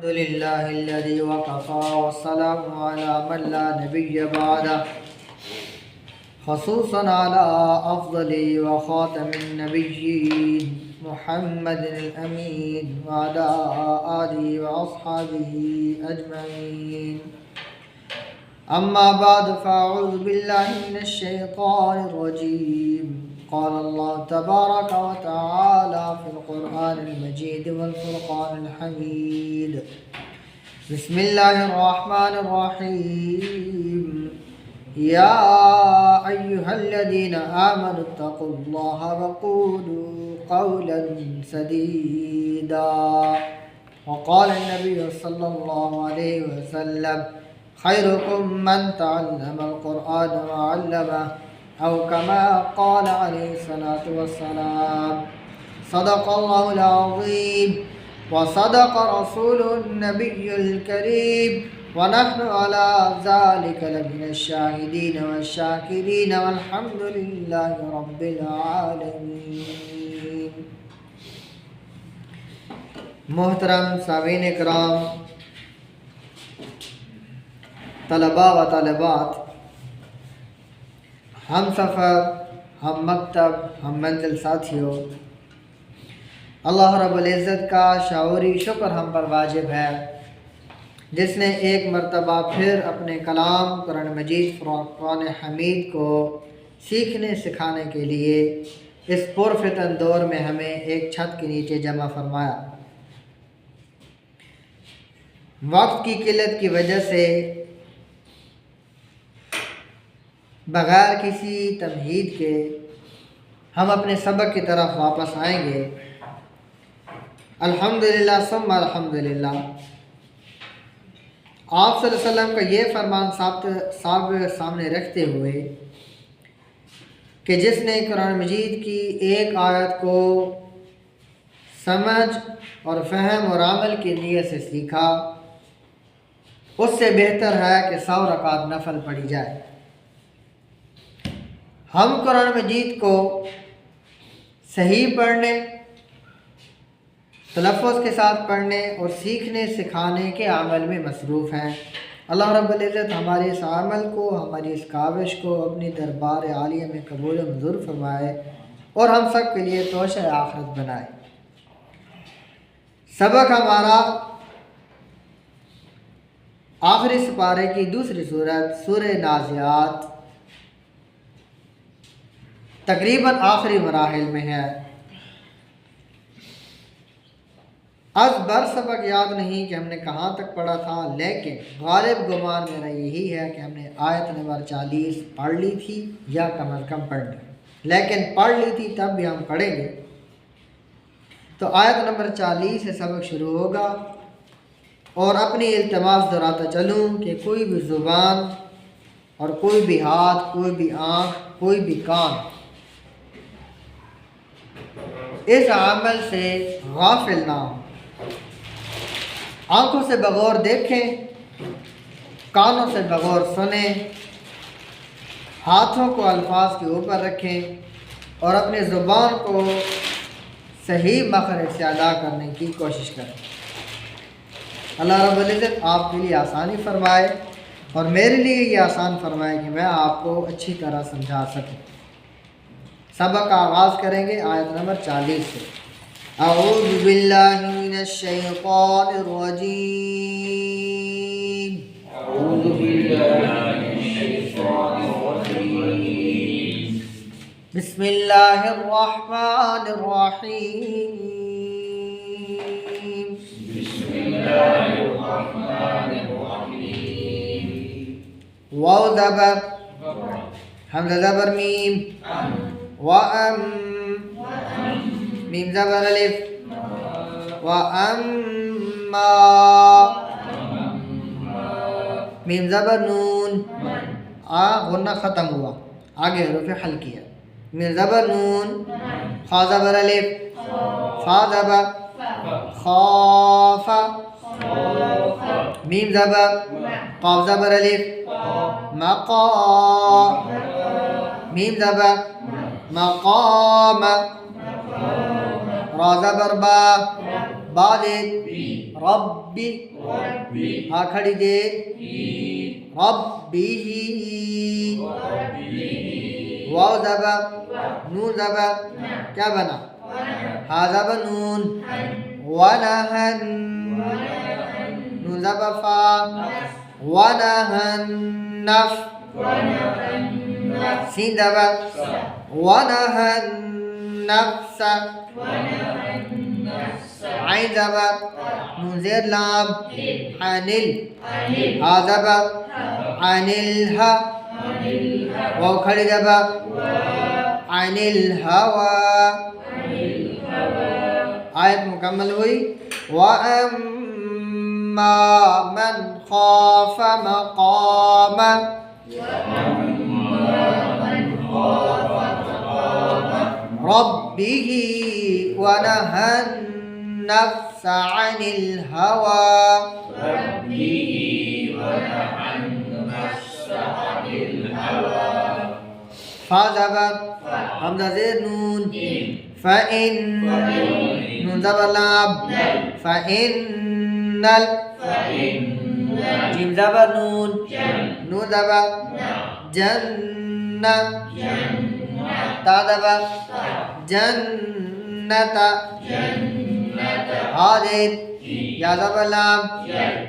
الحمد لله الذي وكفى والسلام على من لا نبي بعده خصوصا على أفضل وخاتم النبيين محمد الأمين وعلى آله وأصحابه أجمعين. أما بعد فأعوذ بالله من الشيطان الرجيم. قال الله تبارك وتعالى في القرآن المجيد والفرقان الحميد. بسم الله الرحمن الرحيم. يا أيها الذين آمنوا اتقوا الله وقولوا قولا سديدا. وقال النبي صلى الله عليه وسلم خيركم من تعلم القرآن وعلمه أو كما قال عليه الصلاة والسلام. صدق الله العظيم وصدق رسوله النبي الكريم ونحن على ذلك لمن الشاهدين والشاكرين والحمد لله رب العالمين. محترم سامعین کرام، طلباء و طالبات، ہم سفر، ہم مکتب، ہم منزل ساتھیوں، اللہ رب العزت کا شعوری شکر ہم پر واجب ہے جس نے ایک مرتبہ پھر اپنے کلام قرآن مجید فرقان حمید کو سیکھنے سکھانے کے لیے اس پرفتن دور میں ہمیں ایک چھت کے نیچے جمع فرمایا۔ وقت کی قلت کی وجہ سے بغیر کسی تمہید کے ہم اپنے سبق کی طرف واپس آئیں گے۔ الحمدللہ ثم الحمدللہ، آپ صلی اللہ علیہ وسلم کا یہ فرمان سامنے رکھتے ہوئے کہ جس نے قرآن مجید کی ایک آیت کو سمجھ اور فہم اور عمل کی نیت سے سیکھا، اس سے بہتر ہے کہ 100 رکعت نفل پڑھی جائے۔ ہم قرآن مجید کو صحیح پڑھنے، تلفظ کے ساتھ پڑھنے اور سیکھنے سکھانے کے عمل میں مصروف ہیں۔ اللہ رب العزت ہمارے اس عمل کو، ہماری اس کاوش کو اپنی دربار عالیہ میں قبول و منظور فرمائے اور ہم سب کے لیے توشہ آخرت بنائے۔ سبق ہمارا آخری سپارے کی دوسری صورت سورہ نازعات تقریباً آخری مراحل میں ہے۔ از بر سبق یاد نہیں کہ ہم نے کہاں تک پڑھا تھا، لیکن غالب گمان میرا یہی ہے کہ ہم نے آیت نمبر 40 پڑھ لی تھی یا کم از کم پڑھ لی، لیکن پڑھ لی تھی تب بھی ہم پڑھیں گے۔ تو آیت نمبر 40 سے سبق شروع ہوگا اور اپنی التماس دہراتا چلوں کہ کوئی بھی زبان اور کوئی بھی ہاتھ، کوئی بھی آنکھ، کوئی بھی کان اس عمل سے غافل نہ ہو۔ آنکھوں سے بغور دیکھیں، کانوں سے بغور سنیں، ہاتھوں کو الفاظ کے اوپر رکھیں اور اپنی زبان کو صحیح مخرج سے ادا کرنے کی کوشش کریں۔ اللہ رب العزت آپ کے لیے آسانی فرمائے اور میرے لیے یہ آسان فرمائے کہ میں آپ کو اچھی طرح سمجھا سکوں۔ سبق کا آغاز کریں گے آیت نمبر 40 سے۔ اعوذ باللہ من الشیطان الرجیم۔ اعوذ باللہ من الشیطان الرجیم۔ بسم اللہ الرحمن الرحیم۔ بسم اللہ الرحمن الرحیم۔ واو زبر، حمزہ زبر میم، وَأَمْ میم زبر الف، وَأَمَّا میم زبر نون، غنہ ختم ہوا، آگے حروف حل کیا۔ میم زبر نون، خا زبر الف، فا زبر خاف، میم زبر قاف زبر الف، مقا میم زبر مقام، را زبر با، با زید ربی ہا کھڑی زید ربی واو زبر نون زبر کیا بنا ہا زبر نون ونہن نون زبر فا ونہن نف سین زبر ونہن نفس عین زبر نون زیر لام عنل ہا زبر عنلہا واو کھڑی زبر عن الہوا آیت مکمل ہوئی وَأَمَّا مَنْ خَافَ مَقَامَ رَبِّهِ وَنَهَى النَّفْسَ عَنِ الْهَوَى فا زبر حمزہ زیر نون فَإِن نون زبر لام فَإِنَّ جیم زبر نون نون زبر جنہ تا زبر جنت ہا زید یا زبر لام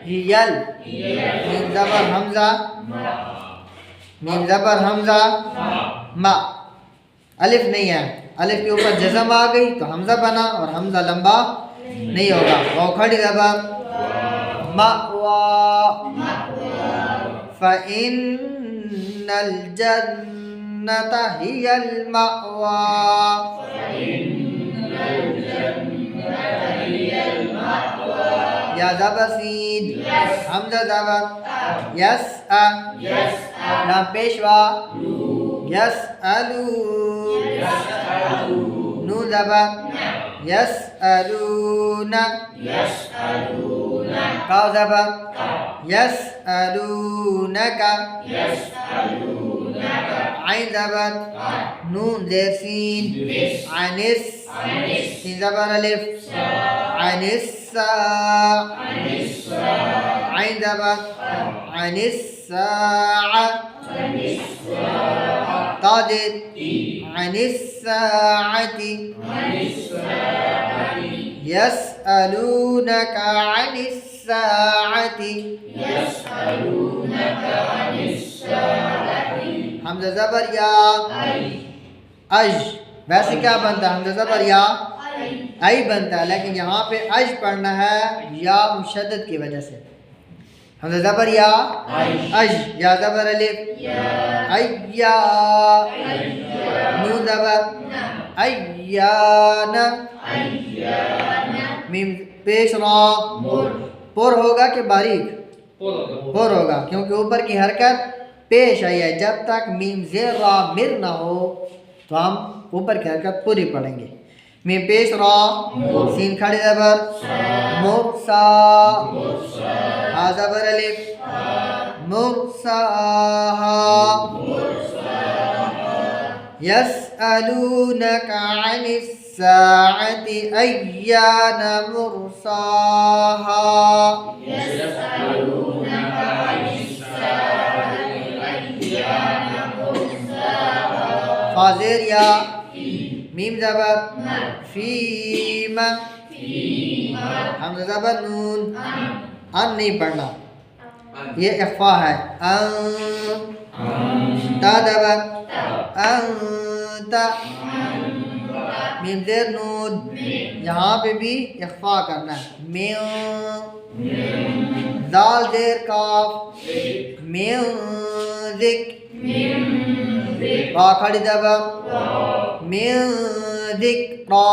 ہیل میم زبر حمزہ میم زبر حمزہ ما الف نہیں ہے الف کے اوپر جزم آ گئی تو حمزہ بنا اور حمزہ لمبا نہیں ہوگا واو کھڑی زبر مأوا فإن الجنة هي المأوى یا زبر سین حمزہ زبر یس لام پیشوا یسألو نون زبر یسألون قاف زبر یسألونک عین زبر نون زیر سین عنس سین زبر الف عنس عین زبر عن الساعة تاجد عن الساعة يسألونك عن الساعة حمزہ زبر یا اج ویسے کیا بنتا ہے حمزہ زبر یا ای بنتا ہے لیکن یہاں پہ اج پڑھنا ہے یا مشدد کی وجہ سے حمزہ زبر یا اج یا زبر الف ایا نون زبر ایان میم پیش را پر ہوگا کہ باریک پر ہوگا کیونکہ اوپر کی حرکت پیش آئی ہے جب تک میم زیر را مر نہ ہو تو ہم اوپر کی حرکت پوری پڑھیں گے میم پیش را سین کھڑی زبر مرسا ہا زبر الف مرساہا یسألونک عن الساعة ایان مرساہا فا زیر یا میم زبر فیم حمزہ زبر نون ان نہیں پڑھنا یہ اخفا ہے تا زبر انت میم زیر نون یہاں پہ بھی اخفا کرنا ہے دال زیر کاف میوزک را کھڑی زبر میوزک را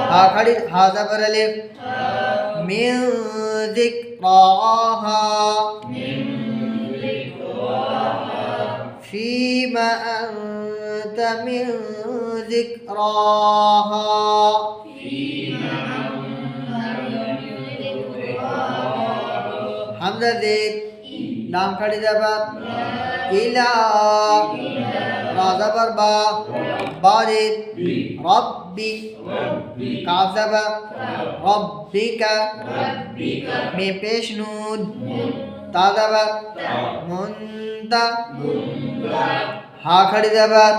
ہا کھڑی ہا زبر الف میوزک راہا فیما انت من ذکراہا حمزہ زید لام کھڑی زبر الہ را زبر با زید رب ربی کاف زبر ربک میم پیش نون تا زبر منتا ہا کھڑی زبر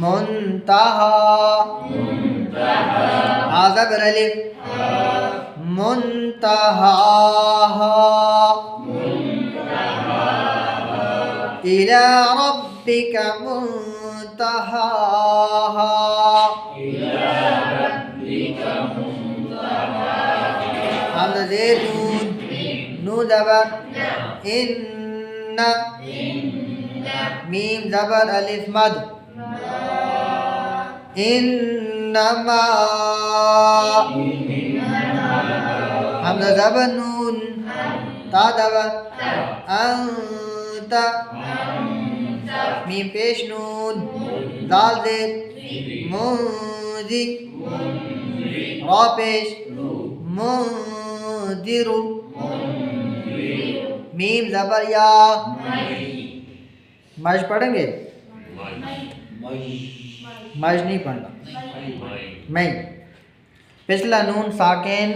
منتہا ہا زبر الف منتہا إلى ربك منتهاها حمزة زير نون نون زبر إن ميم زبر ألف مد إنما حمزة زبر نون تا زبر أنت میم پیش نون دال زیر منذی را پیش منذر میم زبر یا مج پڑھیں گے مج نہیں پڑھنا میں پچھلا نون ساکن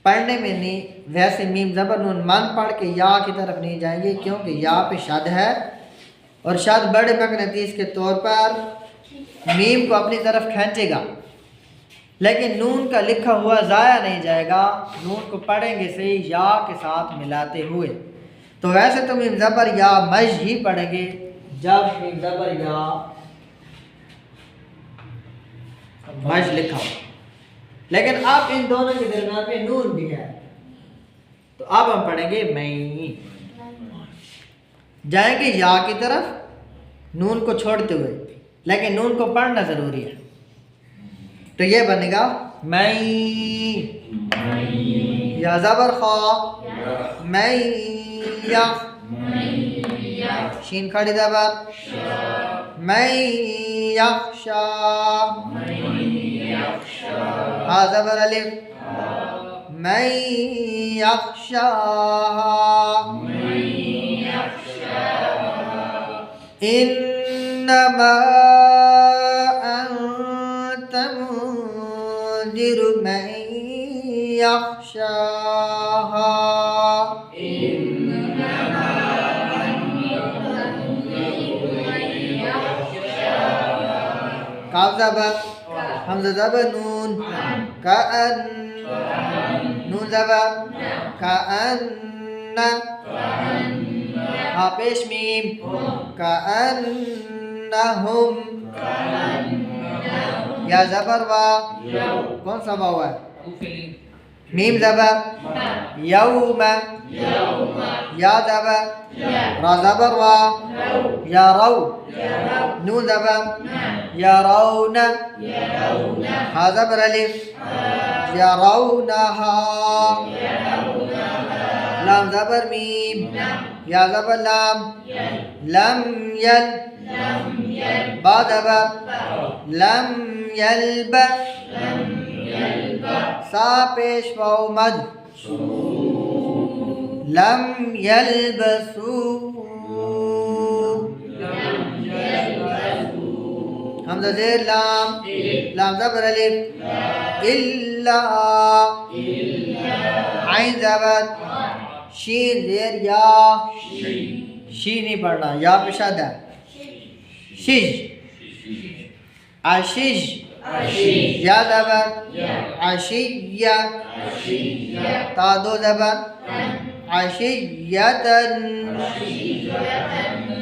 پڑھنے میں نہیں ویسے میم زبر نون من پڑھ کے یا کی طرف نہیں جائیں گے کیونکہ یا پہ شد ہے اور شد بڑے مغناطیس کے طور پر میم کو اپنی طرف کھینچے گا لیکن نون کا لکھا ہوا ضائع نہیں جائے گا نون کو پڑھیں گے صحیح یا کے ساتھ ملاتے ہوئے تو ویسے تو میم زبر یا مج ہی پڑھیں گے جب میم زبر یا مج لکھا ہو لیکن اب ان دونوں کے درمیان میں نون بھی ہے تو اب ہم پڑھیں گے میں جائیں گے یا کی طرف نون کو چھوڑتے ہوئے لیکن نون کو پڑھنا ضروری ہے تو یہ بنے گا میں یا زبر خا میں یا شین کھڑی زبر میں یخشا ہا زبر الف میں یخشا انما انت منذر من یخشاها کاف زبر حمزہ زبر نون کأن نون زبر کأن ہا پیش میم کأنہم یا زبر وا کون سا وا ہوا ہے میم زبر یوم یا زبر را زبر وا یا رو نون زبر یا رون ہا زبر الف یا رونہا لام زبر میم یا زبر لام لم یل با زبر لم یلب سا پیش واو مد لم یلبسو حمزہ زیر لام لام زبر الف الا عین زبر شین زیر یا شی نہیں پڑھنا یا پہ شد ہے شج عشج یا زبر عشیہ تا دو زبر عشیتن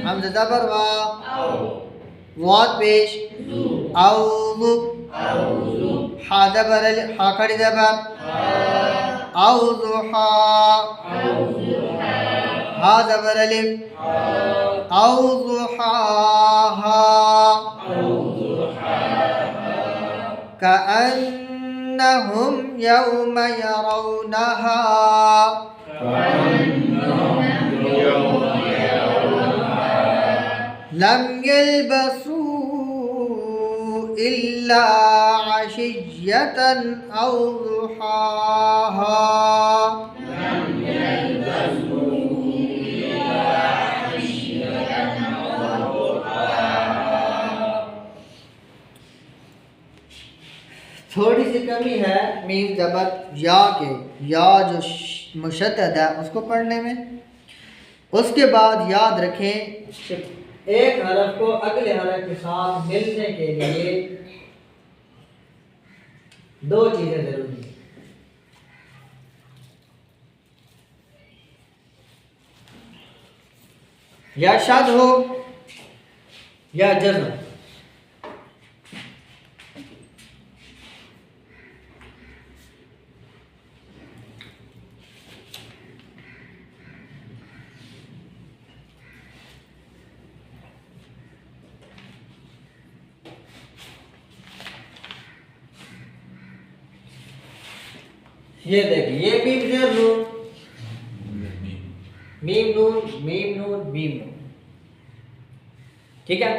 حمزہ زبر وا واد پیش اوضو ہا زبر ہا کھڑی زبر اوضحا ہا زبر الف اوضحاها كأنهم يوم يرونها لم يلبسوا إلا عشية أو ضحاها ضبط یا کے یا جو مشدد ہے اس کو پڑھنے میں. اس کے بعد یاد رکھیں کہ ایک حرف کو اگلے حرف کے ساتھ ملنے کے لیے دو چیزیں ضروری ہیں. یا شد ہو یا جزم. یہ دیکھیں یہ میم زیر نون میم نون میم نون میم نون. ٹھیک ہے.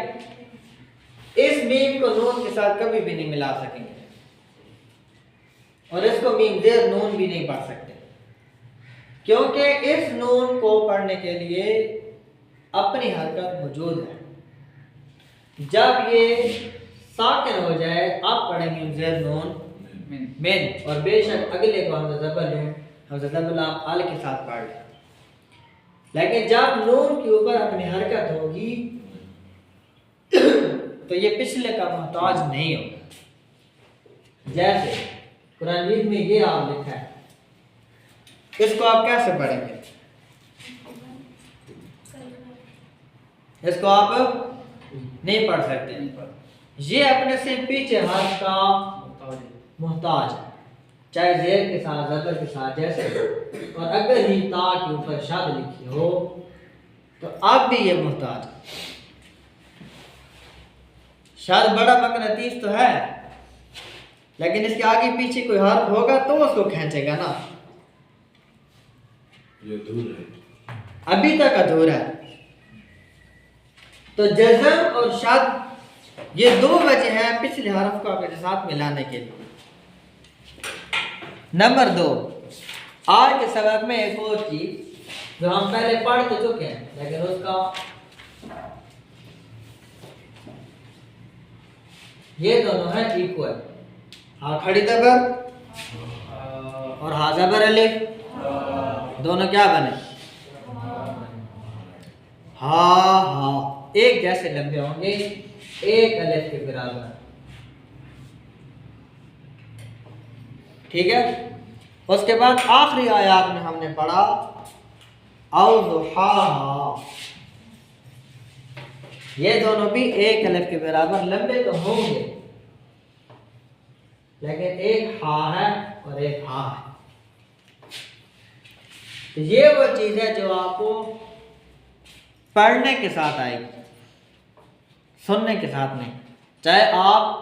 اس میم کو نون کے ساتھ کبھی بھی نہیں ملا سکیں گے اور اس کو میم زیر نون بھی نہیں پڑھ سکتے کیونکہ اس نون کو پڑھنے کے لیے اپنی حرکت موجود ہے. جب یہ ساکن ہو جائے اب پڑھیں میم زیر نون مین اور بے شک اگلے کو حمزہ زبر لیں حمزہ زبر آپ ال کے ساتھ پڑھ لیں. لیکن جب نون کے اوپر اپنی حرکت ہوگی تو یہ پچھلے کا محتاج نہیں ہوگا. جیسے قرآن مجید میں یہ آپ لکھا ہے اس کو آپ کیسے پڑھیں گے؟ اس کو آپ نہیں پڑھ سکتے. یہ اپنے سے پیچھے حرف کا محتاج ہے چاہے زیر کے ساتھ زبر کے ساتھ جیسے. اور اگر ہی تا کے اوپر شد لکھی ہو تو اب بھی یہ محتاج ہے. شد بڑا مقناطیس تو ہے لیکن اس کے آگے پیچھے کوئی حرف ہوگا تو اس کو کھینچے گا نا. یہ دور ہے ابھی تک ادھورا ہے. تو جزم اور شد یہ دو وجہ ہیں پچھلے حرف کو اپنے ساتھ ملانے کے لیے. نمبر 2 آج کے سبق میں ایک اور چیز جو ہم پہلے پڑھ تو چکے ہیں لیکن اس کا یہ دونوں ہیں ایکول. ہاں کھڑی زبر اور ہا زبر الف دونوں کیا بنے ہاں ہاں ایک جیسے لمبے ہوں گے ایک الف کے برابر. ٹھیک ہے. اس کے بعد آخری آیات میں ہم نے پڑھا او ضحاہا یہ دونوں بھی ایک الف کے برابر لمبے تو ہوں گے لیکن ایک ہا ہے اور ایک ہا ہے. یہ وہ چیز ہے جو آپ کو پڑھنے کے ساتھ آئے گی سننے کے ساتھ نہیں. چاہے آپ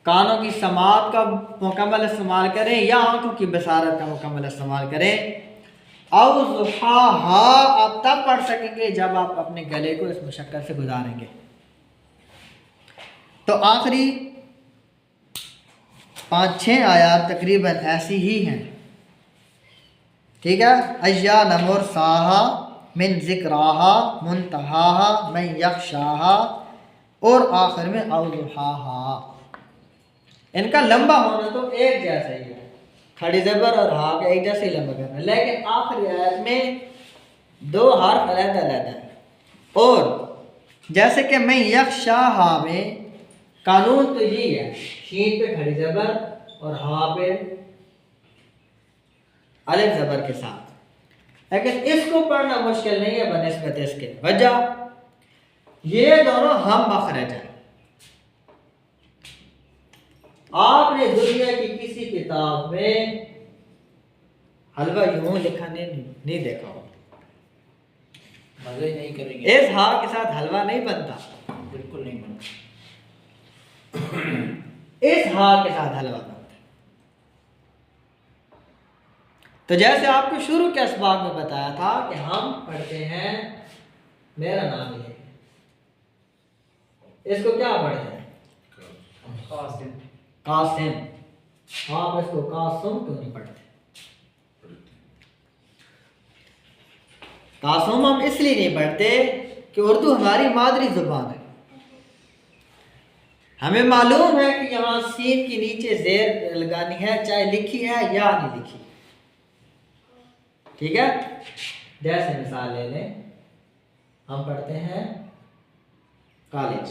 کانوں کی سماعت کا مکمل استعمال کریں یا آنکھوں کی بصارت کا مکمل استعمال کریں. او ضحاہا آپ تب پڑھ سکیں گے جب آپ اپنے گلے کو اس مشقت سے گزاریں گے. تو آخری 5-6 آیات تقریباً ایسی ہی ہیں. ٹھیک ہے. ایان مرساہا من ذکراہا منتہاہا من یخشاہا اور آخر میں او ضحاہا. ان کا لمبا ہونا تو ایک جیسا ہی ہے کھڑی زبر اور ہا کا ایک جیسا ہی لمبا کرنا لیکن آخری آیت میں 2 حرف علیحدہ علیحدہ ہیں. اور جیسے کہ میں یخشاہا میں قانون تو یہی ہے شین پہ کھڑی زبر اور ہا پہ الف زبر کے ساتھ لیکن اس کو پڑھنا مشکل نہیں ہے بنسبت اس کے. وجہ یہ دونوں ہم مخرج ہیں. آپ نے دنیا کی کسی کتاب میں حلوہ یوں لکھا نہیں دیکھا ہو. مزے ہی نہیں کریں گے. اس ہا کے ساتھ حلوہ نہیں بنتا بالکل نہیں بنتا. اس ہا کے ساتھ حلوہ بنتا. تو جیسے آپ کو شروع کے اسباق میں بتایا تھا کہ ہم پڑھتے ہیں میرا نام یہ ہے اس کو کیا پڑھتے ہیں قاسم. آپ اس کو قاسم کیوں نہیں پڑھتے؟ قاسم ہم اس لیے نہیں پڑھتے کہ اردو ہماری مادری زبان ہے. ہمیں معلوم ہے کہ یہاں سین کے نیچے زیر لگانی ہے، چاہے لکھی ہے یا نہیں لکھی. ٹھیک ہے، جیسے مثال لے لیں، ہم پڑھتے ہیں کالج.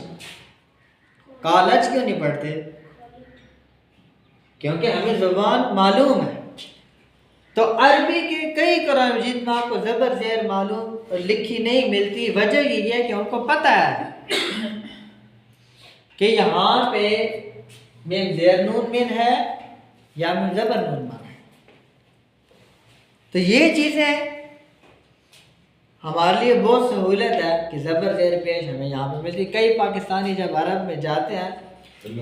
کالج کیوں نہیں پڑھتے؟ کیونکہ ہمیں زبان معلوم ہے. تو عربی کے کئی قرآن مجید میں آپ کو زبر زیر معلوم اور لکھی نہیں ملتی. وجہ یہ ہے کہ ان کو پتہ ہے کہ یہاں پہ میم زیر نون مین ہے یا میم زبر نون مان ہے. تو یہ چیزیں ہمارے لیے بہت سہولت ہے کہ زبر زیر پیش ہمیں یہاں پہ ملتی. کئی پاکستانی جب عرب میں جاتے ہیں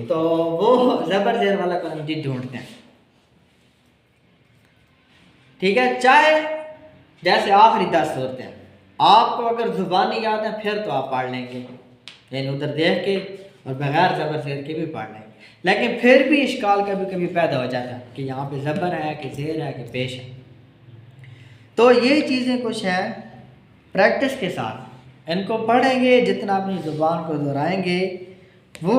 تو وہ زبر زیر والا قرآن مجید ڈھونڈتے ہیں. ٹھیک ہے، چاہے جیسے آخری 10 صورتیں آپ کو اگر زبانی یاد ہے پھر تو آپ پڑھ لیں گے، یعنی ادھر دیکھ کے اور بغیر زبر زیر کے بھی پڑھ لیں گے. لیکن پھر بھی اشکال کبھی پیدا ہو جاتا ہے کہ یہاں پہ زبر ہے کہ زیر ہے کہ پیش ہے. تو یہ چیزیں کچھ ہیں پریکٹس کے ساتھ، ان کو پڑھیں گے جتنا اپنی زبان کو دہرائیں گے وہ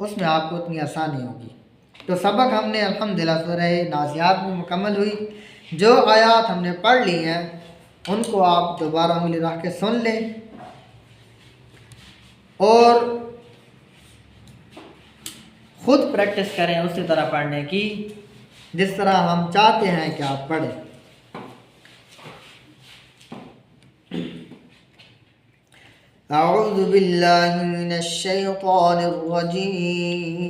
اس میں آپ کو اتنی آسانی ہوگی. تو سبق ہم نے الحمدللہ سورہ نازعات میں مکمل ہوئی. جو آیات ہم نے پڑھ لی ہیں ان کو آپ دوبارہ انگلی رکھ کے سن لیں اور خود پریکٹس کریں اسی طرح پڑھنے کی جس طرح ہم چاہتے ہیں کہ آپ پڑھیں. اعوذ باللہ من الشیطان الرجیم،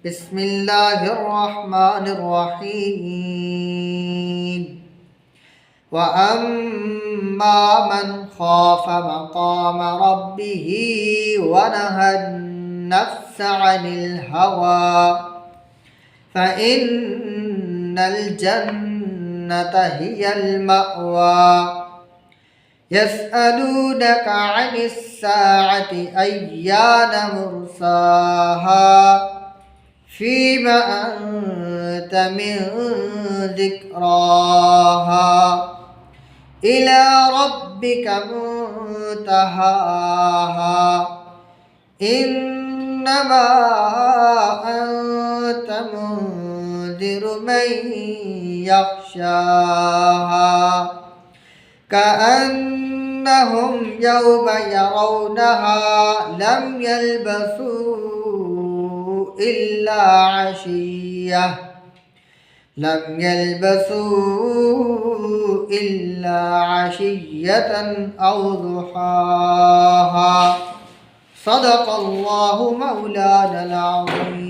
بسم اللہ الرحمن الرحیم. وَأَمَّا مَنْ خَافَ مَقَامَ رَبِّهِ وَنَهَى النَّفْسَ عَنِ الْهَوَى فَإِنَّ الْجَنَّةَ هِيَ الْمَأْوَى. يَسْأَلُونَكَ عَنِ السَّاعَةِ أَيَّانَ مُرْسَاهَا فِيمَ أَنْتَ مِنْ ذِكْرَاهَا إِلَى رَبِّكَ مُنْتَهَاهَا إِنَّمَا أَنْتَ مُنْذِرُ مَنْ يَخْشَاهَا كَأَنَّهُمْ يَوْمَ يَرَوْنَهَا لَمْ يَلْبَثُوا إِلَّا عَشِيَّةً أَوْ ضُحَاهَا. صدق اللہ مولانا العظیم.